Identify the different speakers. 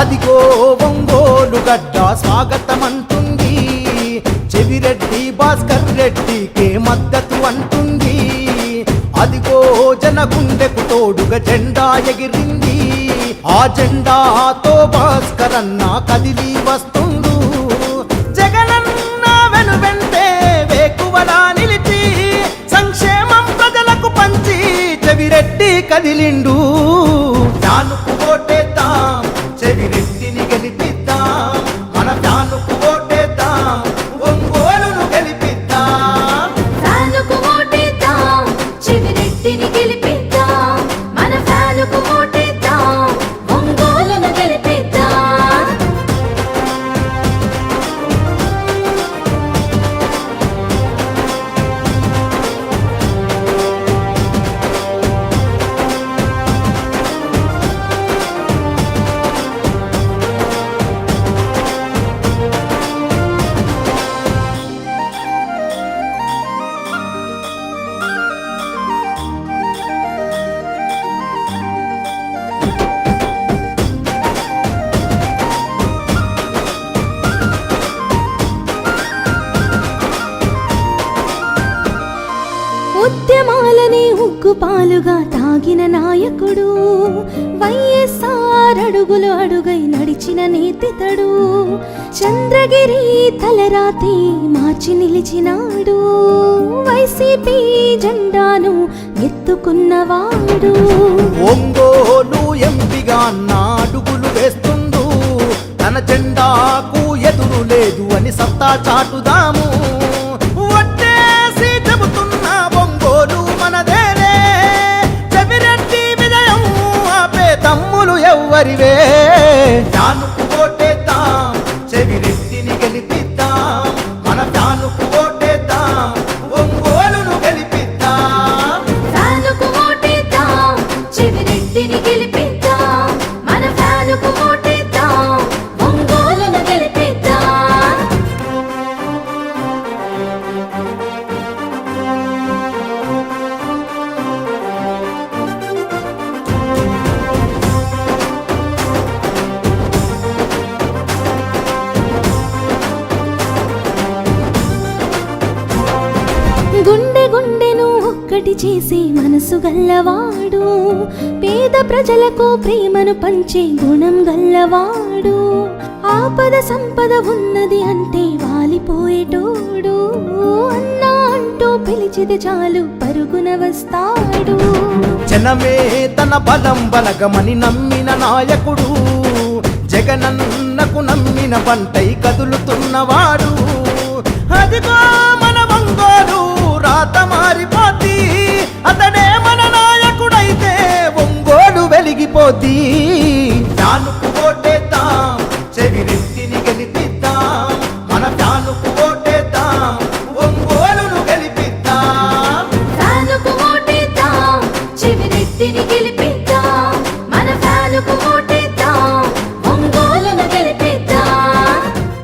Speaker 1: అదిగో ఒంగోలు గడ్డ స్వాగతమంటుంది, చెవిరెడ్డి భాస్కర్ రెడ్డికే మద్దతు అంటుంది. అదిగో జనగుండెకు తోడుగా జెండా ఎగిరింది, ఆ జెండాతో భాస్కర్ అన్న కదిలి వస్తుండు. జగనన్న వెనువెంటే వేకువలా నిలిచి సంక్షేమం ప్రజలకు పంచి చెవిరెడ్డి కదిలిండు. ఫ్యానుకు ఓటేద్దాం, చెవిరెడ్డిని గెలిపిద్దాం, మన ఫ్యానుకు ఓటేద్దాం, ఒంగోలును గెలిపిద్దాం.
Speaker 2: ఫ్యానుకు ఓటేద్దాం, చెవిరెడ్డిని గెలిపిద్దాం, మన ఫ్యానుకు ఓటేద్దాం, ఒంగోలును గెలిపిద్దాం. ఉద్యమాలని ఉగ్గుపాలుగా తాగిన నాయకుడు, వైఎస్ఆర్ అడుగులు అడుగై నడిచిన నేతితడు, చంద్రగిరి తలరాతి మార్చి నిలిచినాడు, వైసీపీ జెండాను ఎత్తుకున్నవాడు.
Speaker 1: ఒంగోలు ఎంపిగా నా అడుగులు వేస్తుండు, తన జెండాకు ఎదురు లేదు అని సత్తా చాటుదాము. ఒట్టేసి చెబుతున్నా ఒంగోలు మనదేలే, చెవిరెడ్డి విజయం ఆపే తమ్ములు ఎవ్వరివే. ఫ్యానుకు ఓటేద్దాం, చెవిరెడ్డిని గెలిపిద్దాం, మన ఫ్యానుకు ఓటేద్దాం, ఒంగోలును గెలిపిద్దాం.
Speaker 2: ఫ్యానుకు ఓటేద్దాం, చెవిరెడ్డిని గెలిపిద్దాం, మన ఫ్యానుకు ఓటేద్దాం, ఒంగోలును గెలిపిద్దాం. గుండె గుండెను ఒక్కటి చేసి మనసు గల్లవాడు, పేద ప్రజలకు ప్రేమను పంచే గుణం గల్లవాడు, ఆపద సంపద ఉన్నది అంటే వాలిపోయేటోడు, అన్నా అంటూ పిలిచితే చాలు పరుగున వస్తాడు.
Speaker 1: జనమే తన బలం బలగమని నమ్మిన నాయకుడు, జగనన్నకు నమ్మిన పంటై కదులుతున్నవాడు. అదిగో మన ఒంగోలు రాత మారిపోద్ది, అతడే మన నాయకుడైతే ఒంగోలు వెలిగిపోద్ది. ఫ్యానుకు